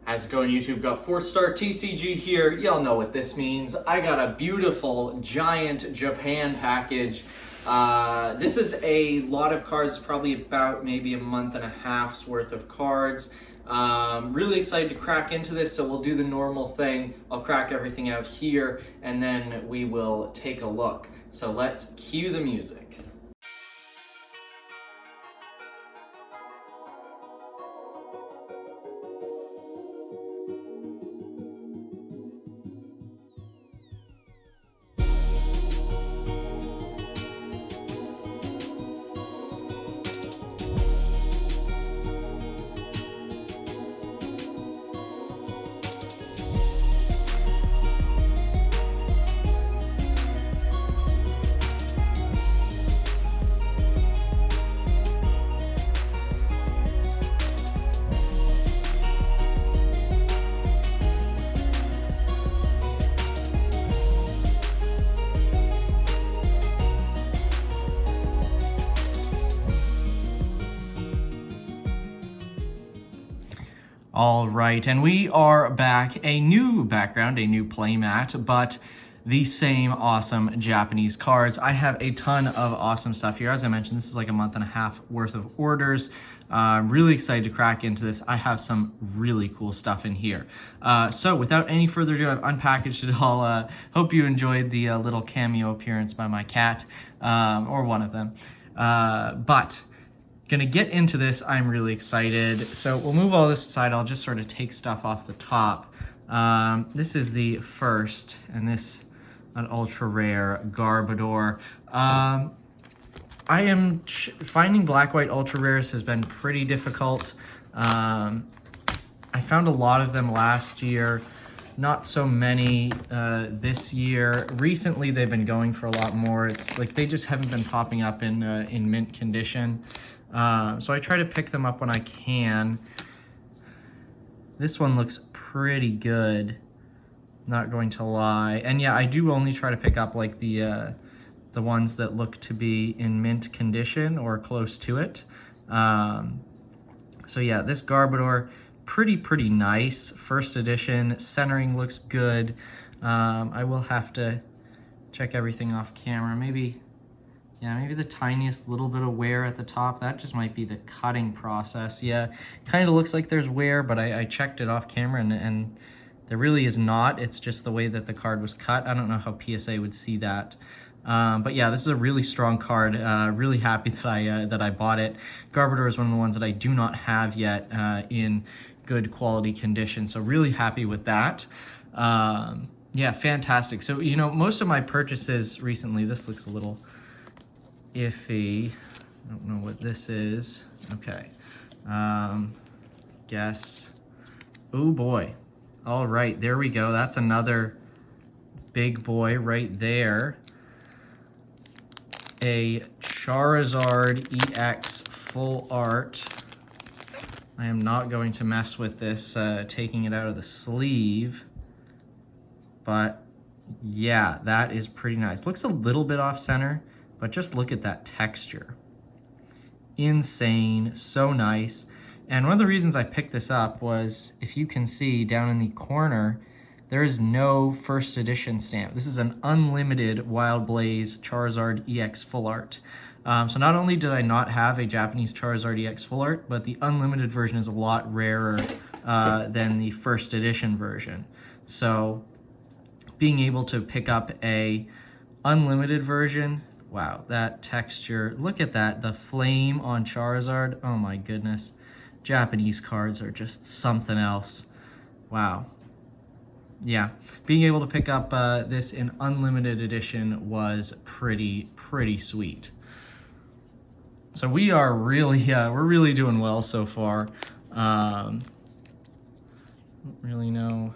How's it going, YouTube? Got FourthStarTCG here. Y'all know what this means. I got a beautiful giant Japan package. This is a lot of cards, probably about maybe a month and a half's worth of cards. Really excited to crack into this, so we'll do the normal thing. I'll crack everything out here and then we will take a look. So let's cue the music. All right, and we are back. A new background, a new playmat, but the same awesome Japanese cards. I have a ton of awesome stuff here. As I mentioned, this is like a month and a half worth of orders. I'm really excited to crack into this. I have some really cool stuff in here. So without any further ado, I've unpackaged it all. Hope you enjoyed the little cameo appearance by my cat, or one of them. But gonna get into this. I'm really excited. So we'll move all this aside. I'll just sort of take stuff off the top. This is the first, and this an ultra rare Garbodor. I am finding black white ultra rares has been pretty difficult. I found a lot of them last year, not so many this year. Recently they've been going for a lot more. It's like they just haven't been popping up in mint condition. So I try to pick them up when I can. This one looks pretty good, not going to lie. And yeah, I do only try to pick up like the ones that look to be in mint condition or close to it. So yeah, this Garbodor, pretty nice. First edition, centering looks good. I will have to check everything off camera. Maybe the tiniest little bit of wear at the top. That just might be the cutting process. Yeah, kind of looks like there's wear, but I checked it off camera and there really is not. It's just the way that the card was cut. I don't know how PSA would see that. But yeah, this is a really strong card. Really happy that I bought it. Garbodor is one of the ones that I do not have yet in good quality condition, so really happy with that. Yeah, fantastic. So, you know, most of my purchases recently, this looks a little iffy. I don't know what this is. Okay. Guess. Oh boy. All right, there we go. That's another big boy right there. A Charizard EX full art. I am not going to mess with this, taking it out of the sleeve. But yeah, that is pretty nice. Looks a little bit off center, but just look at that texture. Insane, so nice. And one of the reasons I picked this up was, if you can see down in the corner, there is no first edition stamp. This is an unlimited Wild Blaze Charizard EX full art. So not only did I not have a Japanese Charizard EX full art, but the unlimited version is a lot rarer than the first edition version. So being able to pick up a unlimited version, wow, that texture, look at that, the flame on Charizard, oh my goodness. Japanese cards are just something else. Wow. Yeah, being able to pick up this in unlimited edition was pretty sweet. So we are really, we're really doing well so far. Don't really know.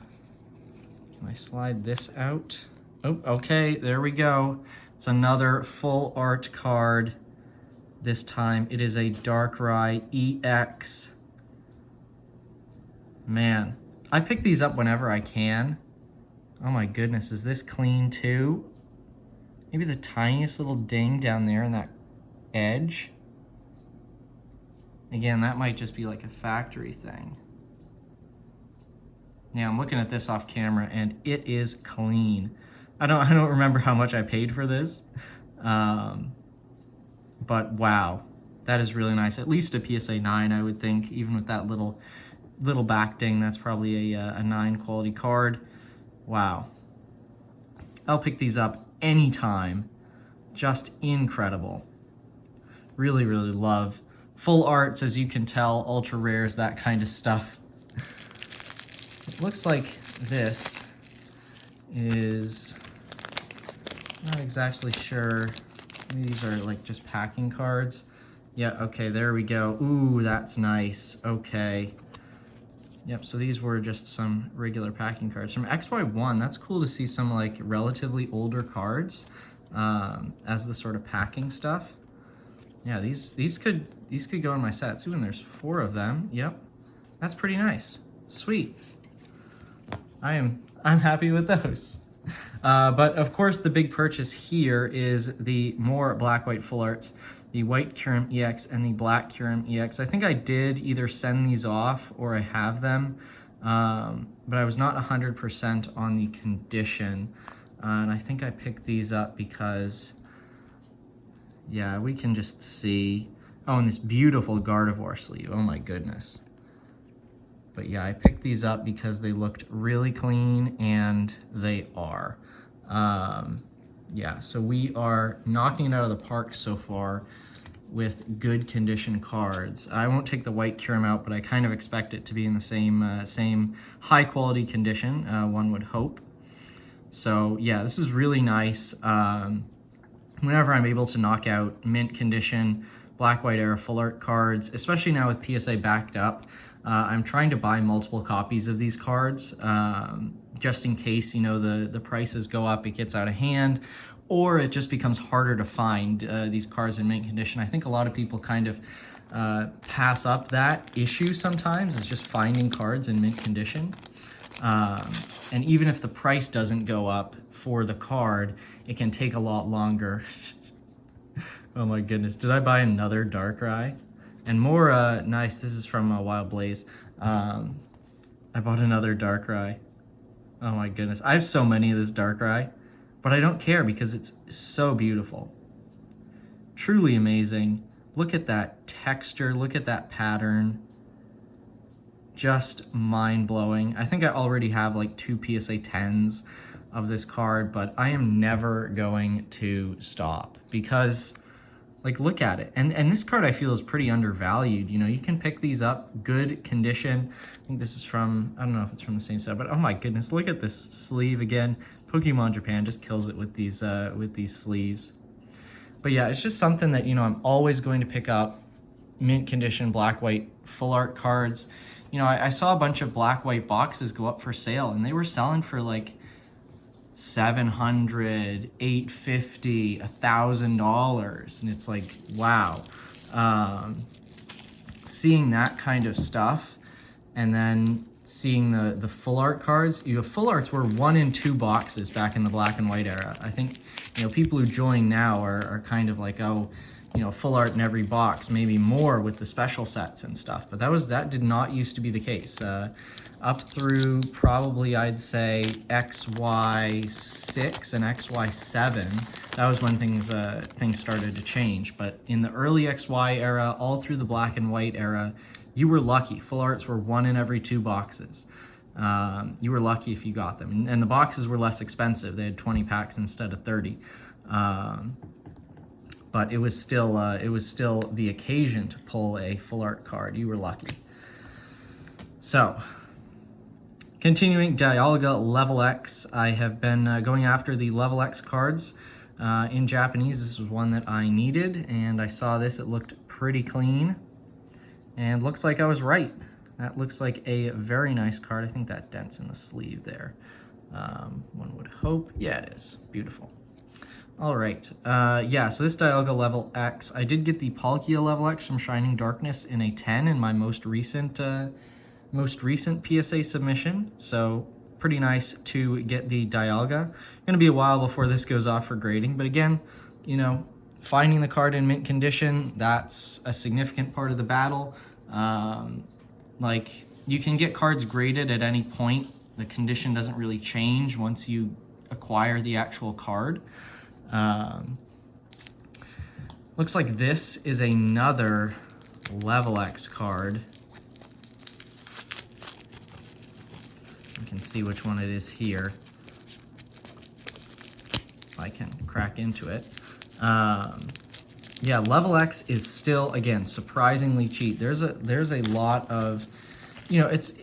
Can I slide this out? Oh, okay, there we go. It's another full art card. This time it is a Darkrai EX. Man, I pick these up whenever I can. Oh my goodness, is this clean too? Maybe the tiniest little ding down there in that edge. Again, that might just be like a factory thing. Yeah, I'm looking at this off camera and it is clean. I don't remember how much I paid for this. But wow, that is really nice. At least a PSA 9, I would think, even with that little back ding. That's probably a 9 quality card. Wow. I'll pick these up anytime. Just incredible. Really, really love full arts, as you can tell, ultra rares, that kind of stuff. It looks like this is, not exactly sure. Maybe these are like just packing cards. Yeah, okay, there we go. Ooh, that's nice. Okay. Yep, so these were just some regular packing cards. From XY1, that's cool to see some like relatively older cards as the sort of packing stuff. Yeah, these could go in my sets. Ooh, and there's 4 of them. Yep, that's pretty nice. Sweet. I'm happy with those. But of course, the big purchase here is the more black-white full arts, the white Kyurem EX and the black Kyurem EX. I think I did either send these off or I have them, but I was not 100% on the condition. And I think I picked these up because, yeah, we can just see, oh, and this beautiful Gardevoir sleeve, oh my goodness. But yeah, I picked these up because they looked really clean, and they are. Yeah, so we are knocking it out of the park so far with good condition cards. I won't take the white Kyurem out, but I kind of expect it to be in the same high quality condition, one would hope. So yeah, this is really nice. Whenever I'm able to knock out mint condition, black-white era full art cards, especially now with PSA backed up, I'm trying to buy multiple copies of these cards, just in case, you know, the prices go up, it gets out of hand, or it just becomes harder to find these cards in mint condition. I think a lot of people kind of pass up that issue sometimes, is just finding cards in mint condition. And even if the price doesn't go up for the card, it can take a lot longer. Oh my goodness, did I buy another Darkrai? And more, nice, this is from Wild Blaze. I bought another Darkrai. Oh my goodness, I have so many of this Darkrai, but I don't care because it's so beautiful. Truly amazing. Look at that texture, look at that pattern. Just mind-blowing. I think I already have like 2 PSA 10s of this card, but I am never going to stop because, like, look at it. And this card I feel is pretty undervalued. You know, you can pick these up, good condition. I think this is from, I don't know if it's from the same set, but oh my goodness, look at this sleeve again. Pokemon Japan just kills it with these sleeves. But yeah, it's just something that, you know, I'm always going to pick up. Mint condition, black-white full art cards. You know, I saw a bunch of black-white boxes go up for sale, and they were selling for like $700, $850, $1,000, and it's like, wow. Seeing that kind of stuff, and then seeing the full art cards. You know, full arts were 1 in 2 boxes back in the black and white era. I think, you know, people who join now are kind of like, oh, you know, full art in every box, maybe more with the special sets and stuff. But that did not used to be the case. Up through probably, I'd say, XY6 and XY7, that was when things started to change. But in the early XY era, all through the black and white era, you were lucky. Full arts were 1 in every 2 boxes. You were lucky if you got them. And the boxes were less expensive. They had 20 packs instead of 30. But it was still the occasion to pull a full art card. You were lucky. So, continuing, Dialga Level X. I have been going after the Level X cards in Japanese. This was one that I needed, and I saw this. It looked pretty clean, and looks like I was right. That looks like a very nice card. I think that dent's in the sleeve there. One would hope. Yeah, it is. Beautiful. All right, yeah, so this Dialga Level X, I did get the Palkia Level X from Shining Darkness in a 10 in my most recent PSA submission, so pretty nice to get the Dialga. Gonna be a while before this goes off for grading, but again, you know, finding the card in mint condition, that's a significant part of the battle. Like, you can get cards graded at any point the condition doesn't really change once you acquire the actual card. Looks like this is another Level X card. You can see which one it is here. I can crack into it. Yeah, Level X is still, again, surprisingly cheap. There's a lot of, it's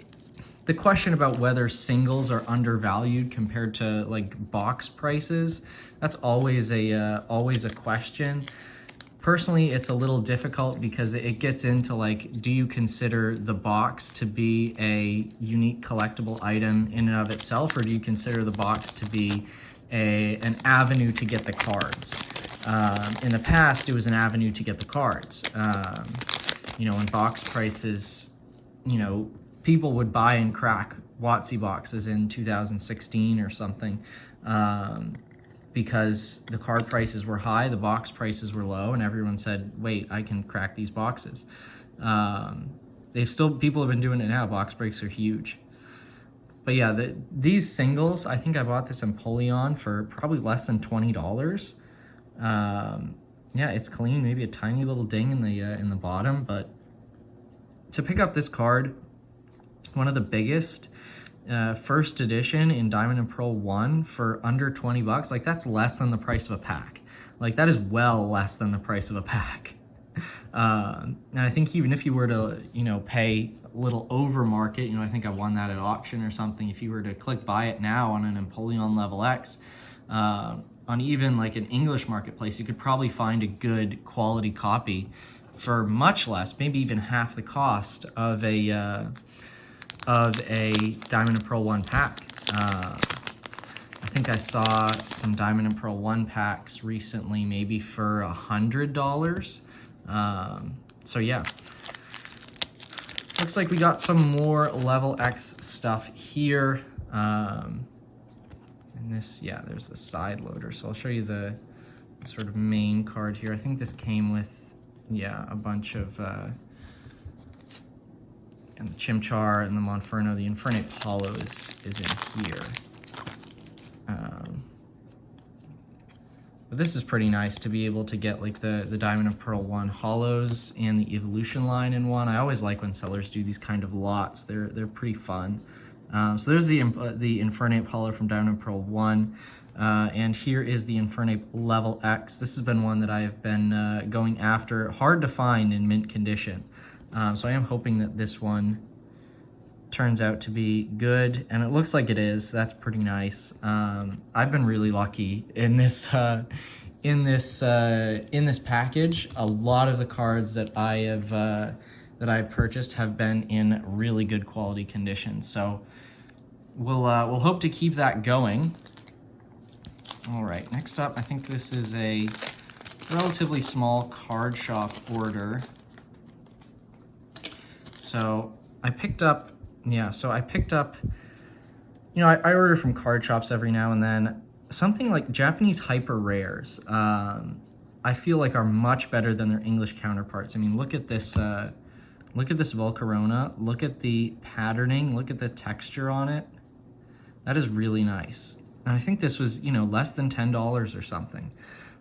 the question about whether singles are undervalued compared to like box prices. That's always a question. Personally, it's a little difficult because it gets into like, do you consider the box to be a unique collectible item in and of itself, or do you consider the box to be an avenue to get the cards? In the past, it was an avenue to get the cards. When box prices, people would buy and crack WotC boxes in 2016 or something, because the card prices were high, the box prices were low, and everyone said, wait, I can crack these boxes. People have been doing it now. Box breaks are huge. But yeah, these singles, I think I bought this Umbreon for probably less than $20. Yeah, it's clean, maybe a tiny little ding in the bottom, but to pick up this card, one of the biggest, first edition in Diamond and Pearl 1 for under 20 bucks, like that's less than the price of a pack. Like that is well less than the price of a pack. And I think even if you were to, pay a little over market, I think I won that at auction or something. If you were to click buy it now on an Umbreon Level X, on even like an English marketplace, you could probably find a good quality copy for much less, maybe even half the cost of a Diamond and Pearl 1 pack. I think I saw some Diamond and Pearl 1 packs recently, maybe for $100. So yeah, looks like we got some more Level X stuff here. And this, yeah, there's the side loader. So I'll show you the sort of main card here. I think this came with, yeah, a bunch of, and the Chimchar and the Monferno. The Infernape Hollow is in here. But this is pretty nice to be able to get like the Diamond and Pearl 1 hollows and the Evolution line in one. I always like when sellers do these kind of lots. They're pretty fun. So there's the Infernape Hollow from Diamond and Pearl 1. And here is the Infernape Level X. This has been one that I have been going after. Hard to find in mint condition. So I am hoping that this one turns out to be good, and it looks like it is. That's pretty nice. I've been really lucky in this package. A lot of the cards that I've purchased have been in really good quality condition. So we'll hope to keep that going. All right, next up, I think this is a relatively small card shop order. So I picked up, I order from card shops every now and then. Something like Japanese hyper rares, I feel like are much better than their English counterparts. I mean, look at this Volcarona, look at the patterning, look at the texture on it. That is really nice. And I think this was, less than $10 or something.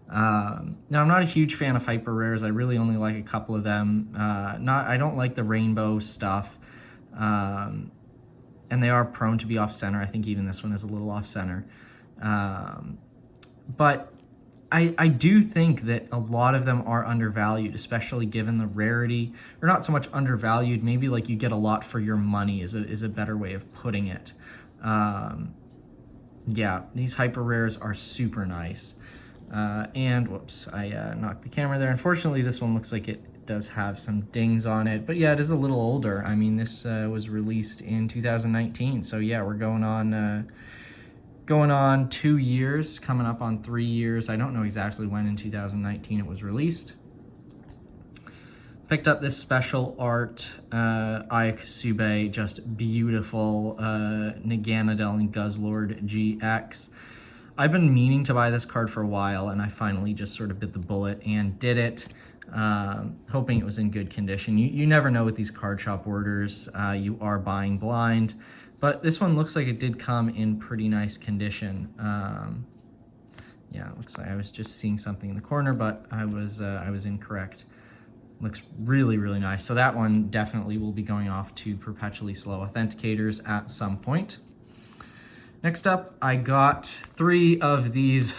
Now, I'm not a huge fan of hyper rares. I really only like a couple of them. I don't like the rainbow stuff. And they are prone to be off-center. I think even this one is a little off-center. But I do think that a lot of them are undervalued, especially given the rarity, or not so much undervalued, maybe like you get a lot for your money is a better way of putting it. Yeah, these hyper rares are super nice. And whoops, I knocked the camera there. Unfortunately, this one looks like it does have some dings on it, but yeah, it is a little older. I mean, this was released in 2019, so yeah, we're going on 2 years, coming up on 3 years. I don't know exactly when in 2019 it was released. Picked up this special art Ayakasube, just beautiful Naganadel and Guzzlord GX. I've been meaning to buy this card for a while, and I finally just sort of bit the bullet and did it. hoping it was in good condition. You never know with these card shop orders. You are buying blind, but this one looks like it did come in pretty nice condition. Yeah, it looks like I was just seeing something in the corner, but I was incorrect. Looks really, really nice. So that one definitely will be going off to perpetually slow authenticators at some point. Next up, I got 3 of these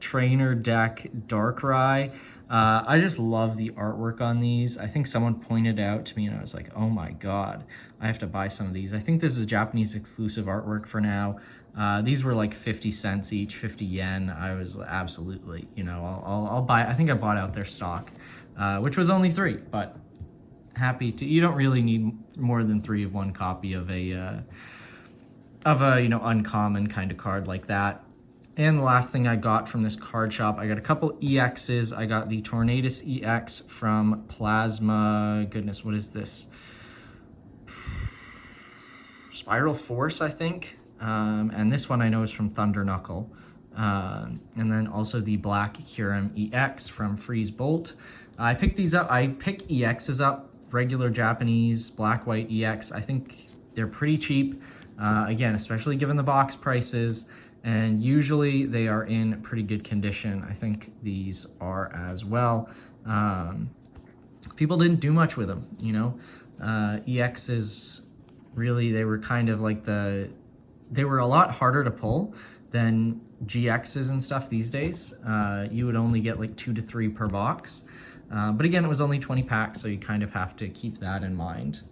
trainer deck Darkrai. I just love the artwork on these. I think someone pointed out to me and I was like, oh my God, I have to buy some of these. I think this is Japanese exclusive artwork for now. These were like 50 cents each, 50 yen. I was absolutely, you know, I'll buy, I think I bought out their stock, which was only 3, but happy to, you don't really need more than 3 of one copy of a, you know, uncommon kind of card like that. And the last thing I got from this card shop, I got a couple EXs. I got the Tornadus EX from Plasma, goodness, what is this? Spiral Force, I think. And this one I know is from Thunder Knuckle. And then also the Black Kyurem EX from Freeze Bolt. I picked these up, I pick EXs up, regular Japanese Black-White EX. I think they're pretty cheap. Again, especially given the box prices, and usually they are in pretty good condition. I think these are as well. People didn't do much with them, you know. EXs, really, they were kind of like they were a lot harder to pull than GXs and stuff these days. You would only get like 2 to 3 per box. But again, it was only 20 packs, so you kind of have to keep that in mind.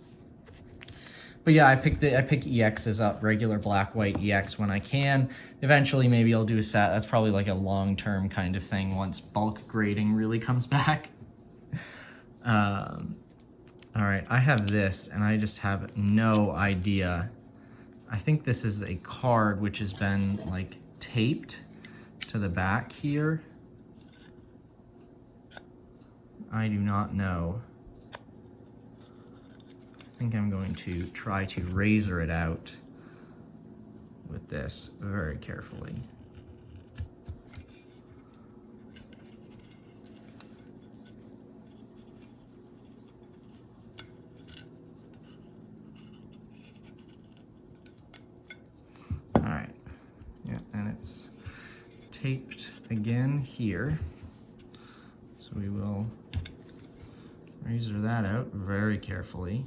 But yeah, I pick EXs up, regular black-white EX when I can. Eventually, maybe I'll do a set. That's probably like a long-term kind of thing once bulk grading really comes back. All right, I have this, and I just have no idea. I think this is a card which has been like taped to the back here. I do not know. I think I'm going to try to razor it out with this very carefully. All right, yeah, and it's taped again here. So we will razor that out very carefully.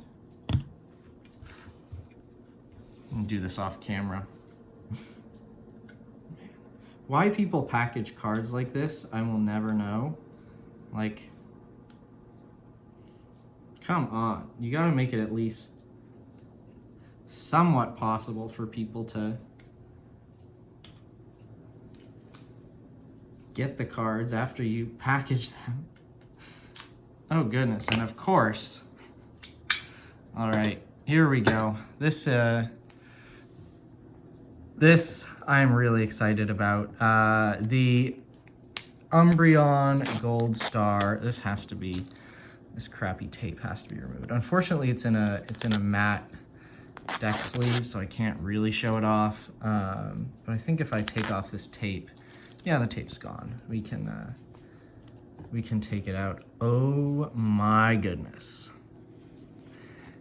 I'll do this off camera. Why people package cards like this, I will never know. Like, come on. You gotta make it at least somewhat possible for people to get the cards after you package them. Oh goodness, and of course. All right, here we go. This I'm really excited about. The Umbreon Gold Star. This crappy tape has to be removed. Unfortunately, it's in a matte deck sleeve, so I can't really show it off. But I think if I take off this tape, yeah, the tape's gone. We can take it out. Oh my goodness.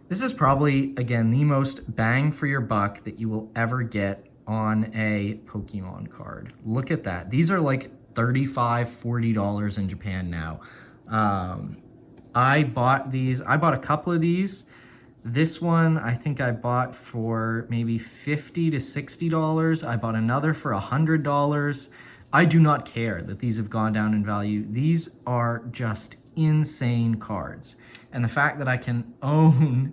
This is probably, again, the most bang for your buck that you will ever get on a Pokemon card. Look at that. These are like $35, $40 in Japan now. I bought these. I bought a couple of these. This one I think I bought for maybe $50 to $60. I bought another for $100. I do not care that these have gone down in value. These are just insane cards. And the fact that I can own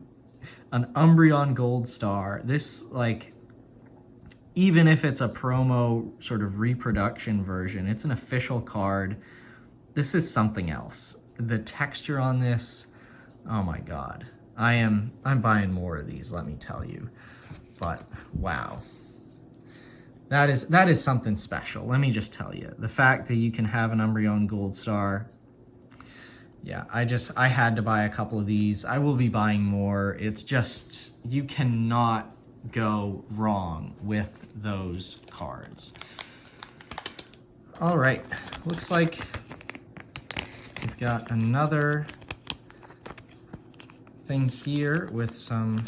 an Umbreon Gold Star, this, like, even if it's a promo sort of reproduction version, it's an official card. This is something else. The texture on this, oh my God. I'm buying more of these, let me tell you. But wow. That is something special, let me just tell you. The fact that you can have an Umbreon Gold Star, yeah, I had to buy a couple of these. I will be buying more. It's just, you cannot go wrong with those cards. All right, looks like we've we've got another thing here with some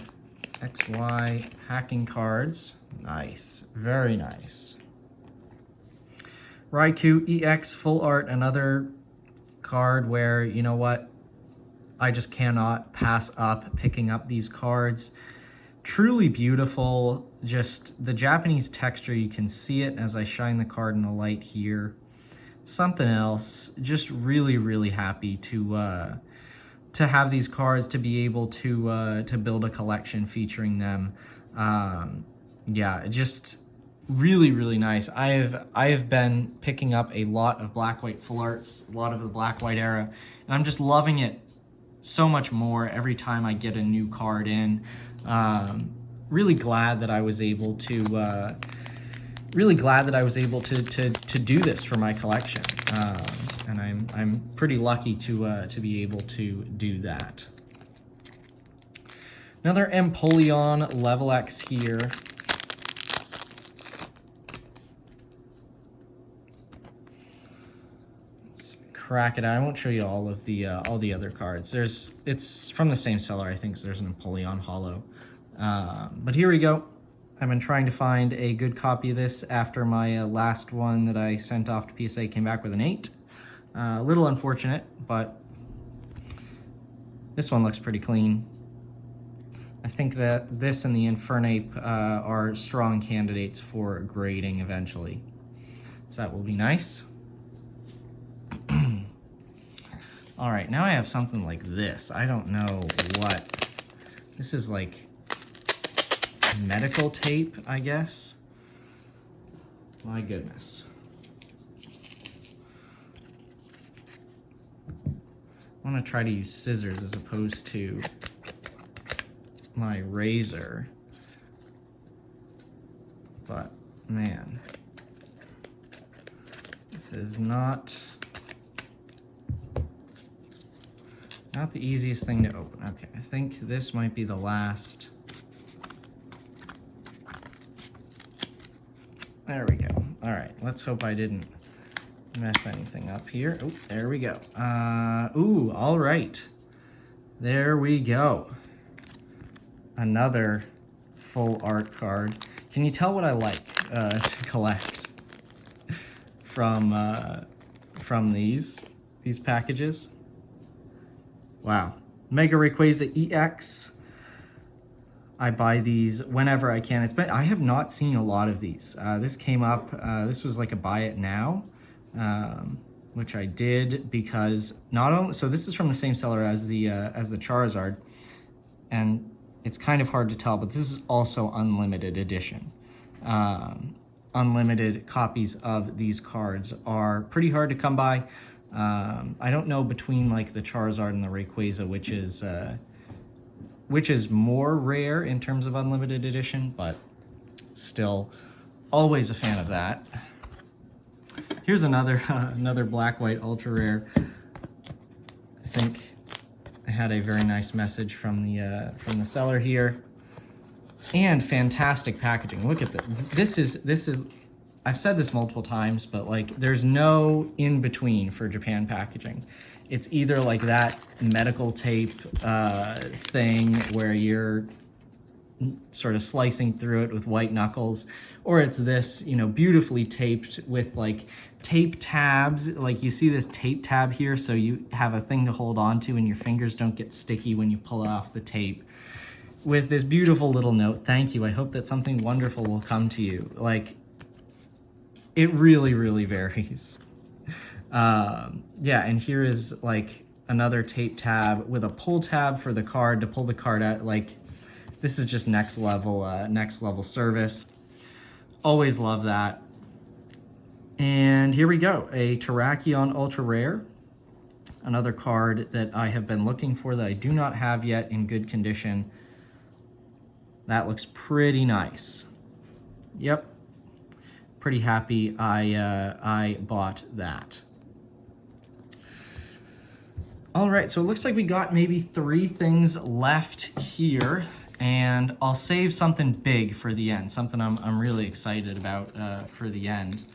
XY hacking cards. Nice, very nice. Raikou EX Full Art, another card where, you know what, I just cannot pass up picking up these cards. Truly beautiful, just the Japanese texture, you can see it as I shine the card in the light here. Something else, just really happy to have these cards, to be able to build a collection featuring them. Yeah, just really nice. I have been picking up a lot of black-white full arts, a lot of the black-white era, and I'm just loving it so much more every time I get a new card in. Really glad that I was able to to do this for my collection, and I'm pretty lucky to be able to do that. Another Empoleon Level X here. Let's crack it out. I won't show you all the other cards. It's from the same seller, I think, so there's an Empoleon Holo. But here we go. I've been trying to find a good copy of this after my last one that I sent off to PSA came back with an 8. A little unfortunate, but this one looks pretty clean. I think that this and the Infernape are strong candidates for grading eventually. So that will be nice. All right, now I have something like this. I don't know what. This is like medical tape, I guess. My goodness. I want to try to use scissors as opposed to my razor, but man, this is not the easiest thing to open. Okay, I think this might be the last. There we go. All right, let's hope I didn't mess anything up here. Oh, there we go. Ooh, all right. There we go. Another full art card. Can you tell what I like to collect from these packages? Wow. Mega Rayquaza EX. I buy these whenever I can. I have not seen a lot of these. This came up, this was like a buy it now, which I did because not only, so this is from the same seller as the Charizard, and it's kind of hard to tell, but this is also unlimited edition. Unlimited copies of these cards are pretty hard to come by. I don't know between like the Charizard and the Rayquaza, which is more rare in terms of unlimited edition, but still always a fan of that. Here's another another black-white ultra rare. I think I had a very nice message from the seller here, and fantastic packaging. Look at this. This is I've said this multiple times, but like there's no in between for Japan packaging. It's either like that medical tape thing where you're sort of slicing through it with white knuckles, or it's this, you know, beautifully taped with like tape tabs. Like you see this tape tab here, so you have a thing to hold on to and your fingers don't get sticky when you pull off the tape. With this beautiful little note, thank you, I hope that something wonderful will come to you. Like, it really varies. Yeah, and here is like another tape tab with a pull tab for the card to pull the card out. Like, this is just next level service. Always love that. And here we go, a Terrakion Ultra Rare. Another card that I have been looking for that I do not have yet in good condition. That looks pretty nice. Yep, pretty happy I bought that. All right, so it looks like we got maybe 3 things left here, and I'll save something big for the end, something I'm really excited about for the end.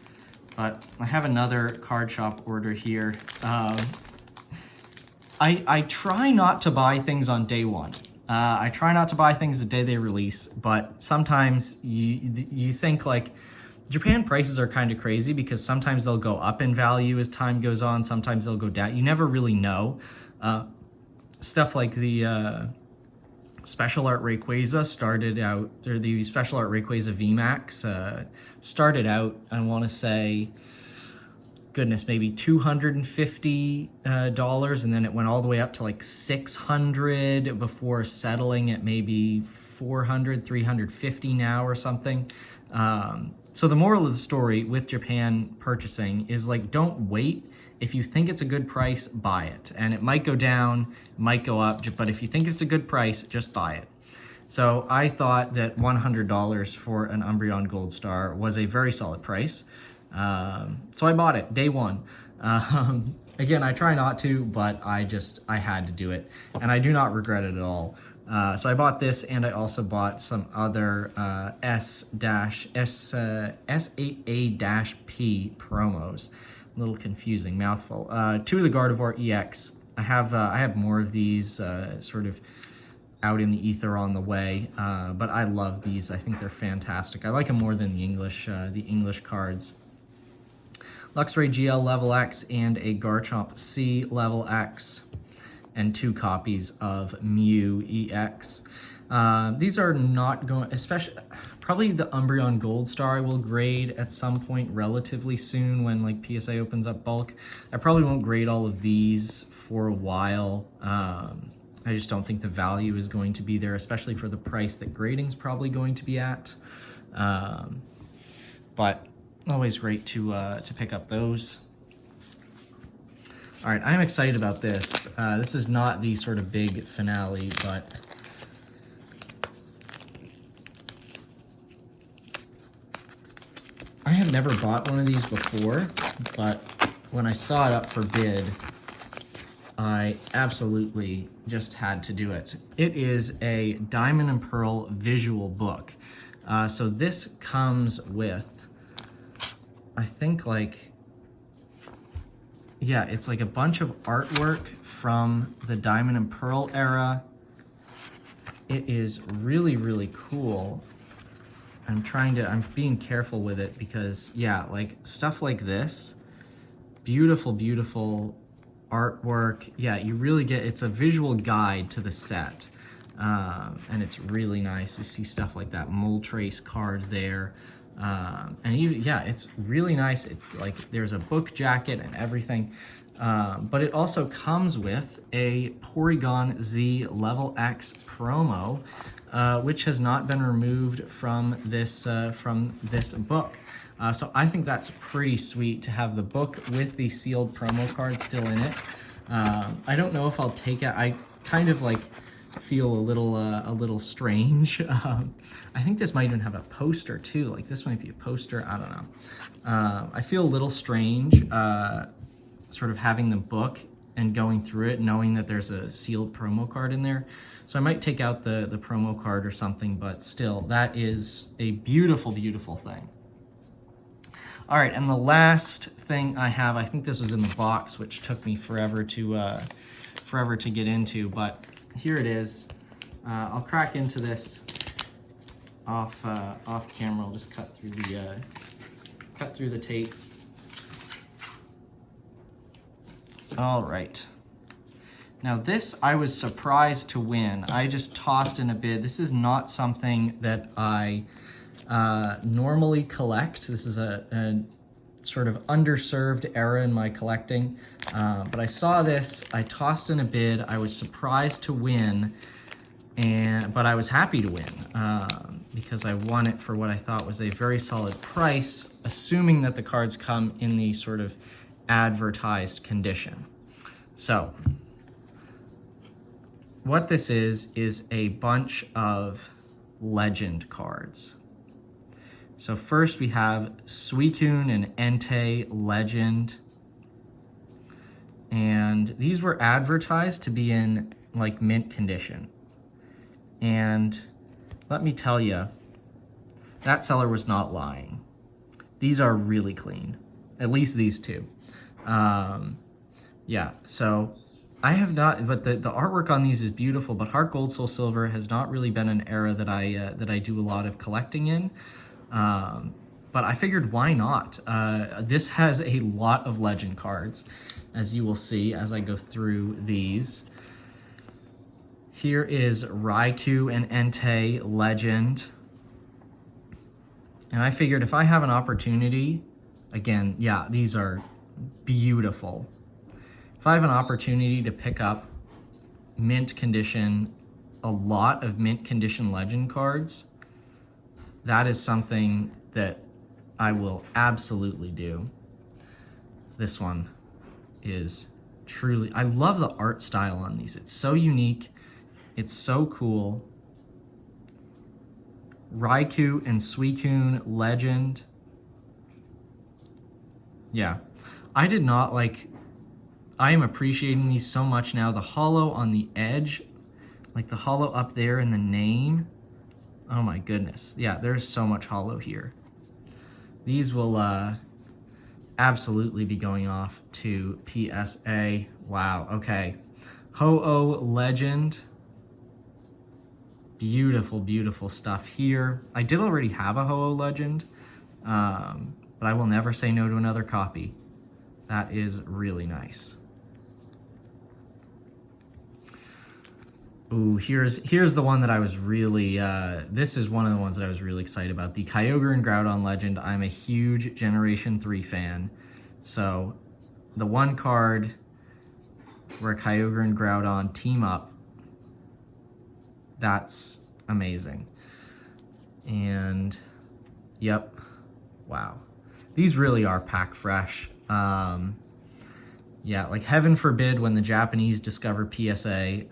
But I have another card shop order here. I try not to buy things on day one. I try not to buy things the day they release, but sometimes you think like Japan prices are kind of crazy because sometimes they'll go up in value as time goes on, sometimes they'll go down. You never really know. Stuff like the Special Art Rayquaza started out, or the Special Art Rayquaza VMAX started out, I want to say, goodness, maybe $250, and then it went all the way up to like $600 before settling at maybe $400, $350 now or something. So the moral of the story with Japan purchasing is like, don't wait. If you think it's a good price, buy it. And it might go down, might go up, but if you think it's a good price, just buy it. So I thought that $100 for an Umbreon Gold Star was a very solid price. So I bought it day one. Again, I try not to, but I had to do it, and I do not regret it at all. So I bought this, and I also bought some other S8A-P promos. A little confusing, mouthful. Two of the Gardevoir EX. I have more of these sort of out in the ether on the way, but I love these. I think they're fantastic. I like them more than the English cards. Luxray GL level X and a Garchomp C level X, and 2 copies of Mew EX. These are not going, especially, probably the Umbreon Gold Star I will grade at some point relatively soon when like PSA opens up bulk. I probably won't grade all of these for a while. I just don't think the value is going to be there, especially for the price that grading's probably going to be at. But always great to pick up those. All right, I'm excited about this. This is not the sort of big finale, but I have never bought one of these before, but when I saw it up for bid, I absolutely just had to do it. It is a Diamond and Pearl visual book. So this comes with, I think like, yeah, it's like a bunch of artwork from the Diamond and Pearl era. It is really, really cool. I'm being careful with it because, yeah, like stuff like this, beautiful, beautiful artwork. Yeah, you really get, it's a visual guide to the set. And it's really nice. You see stuff like that Moltres card there. And even, yeah, it's really nice. Like there's a book jacket and everything, but it also comes with a Porygon Z Level X promo, which has not been removed from this book. So I think that's pretty sweet to have the book with the sealed promo card still in it. I don't know if I'll take it. I kind of like feel a little strange. I think this might even have a poster too. Like this might be a poster. I don't know. I feel a little strange, sort of having the book and going through it, knowing that there's a sealed promo card in there. So I might take out the promo card or something, but still, that is a beautiful, beautiful thing. All right, and the last thing I have, I think this was in the box, which took me forever to get into, but here it is. I'll crack into this off camera. I'll just cut through the tape. All right. Now this I was surprised to win. I just tossed in a bid. This is not something that I normally collect. This is a sort of underserved era in my collecting. But I saw this, I tossed in a bid. I was surprised to win, but I was happy to win because I won it for what I thought was a very solid price, assuming that the cards come in the sort of advertised condition. So what this is a bunch of legend cards. So first we have Suicune and Entei Legend. And these were advertised to be in like mint condition. And let me tell you, that seller was not lying. These are really clean, at least these two. Yeah, so I have not, but the artwork on these is beautiful, but Heart Gold, Soul Silver has not really been an era that I do a lot of collecting in. But I figured, why not? This has a lot of legend cards, as you will see as I go through these. Here is Raikou and Entei Legend. And I figured if I have an opportunity, again, yeah, these are beautiful. If I have an opportunity to pick up mint condition, a lot of mint condition legend cards, that is something that I will absolutely do. This one is truly, I love the art style on these. It's so unique. It's so cool. Raikou and Suicune Legend. Yeah, I did not like, I am appreciating these so much now. The hollow on the edge, like the hollow up there in the name. Oh my goodness. Yeah, there's so much hollow here. These will absolutely be going off to PSA. Wow, okay. Ho-Oh Legend. Beautiful, beautiful stuff here. I did already have a Ho-Oh Legend, but I will never say no to another copy. That is really nice. Ooh, here's the one that I was really, this is one of the ones that I was really excited about. The Kyogre and Groudon Legend. I'm a huge Generation 3 fan. So the one card where Kyogre and Groudon team up, that's amazing. And, yep, wow. These really are pack fresh. Yeah, like heaven forbid when the Japanese discover PSA,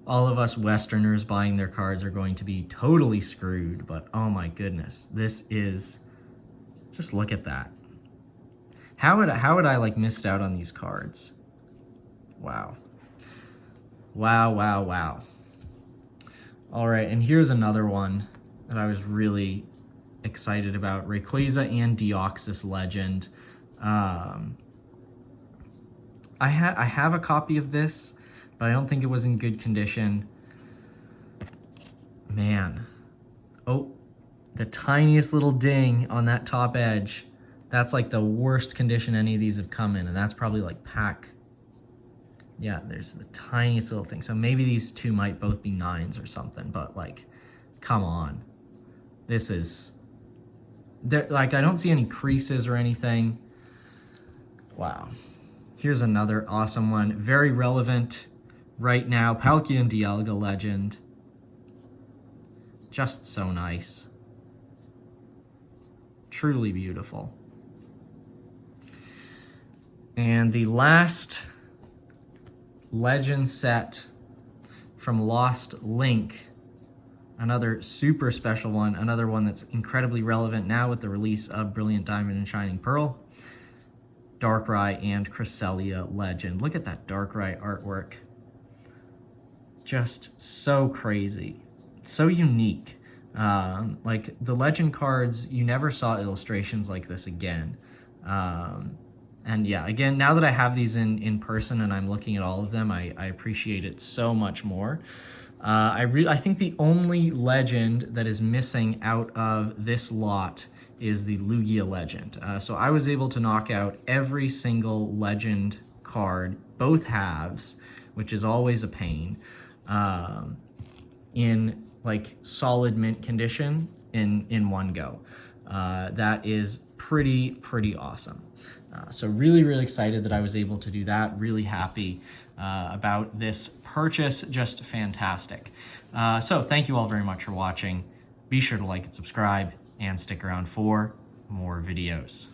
all of us Westerners buying their cards are going to be totally screwed, but oh my goodness, this is, just look at that. How would I like missed out on these cards? Wow. Wow, wow, wow. All right, and here's another one that I was really excited about. Rayquaza and Deoxys Legend. I have a copy of this, but I don't think it was in good condition. Man. Oh, the tiniest little ding on that top edge. That's like the worst condition any of these have come in, and that's probably like pack. Yeah, there's the tiniest little thing. So maybe these two might both be 9s or something, but like, come on. This is, like, I don't see any creases or anything. Wow. Here's another awesome one. Very relevant right now. Palkia and Dialga Legend. Just so nice. Truly beautiful. And the last Legend set from Lost Link. Another super special one. Another one that's incredibly relevant now with the release of Brilliant Diamond and Shining Pearl. Darkrai and Cresselia Legend. Look at that Darkrai artwork. Just so crazy. So unique. Like the Legend cards, you never saw illustrations like this again. And yeah, again, now that I have these in person and I'm looking at all of them, I appreciate it so much more. I think the only Legend that is missing out of this lot is the Lugia Legend. So I was able to knock out every single Legend card, both halves, which is always a pain, in like solid mint condition in one go. That is pretty awesome. So really excited that I was able to do that. Really happy about this purchase. Just fantastic. So thank you all very much for watching. Be sure to like and subscribe and stick around for more videos.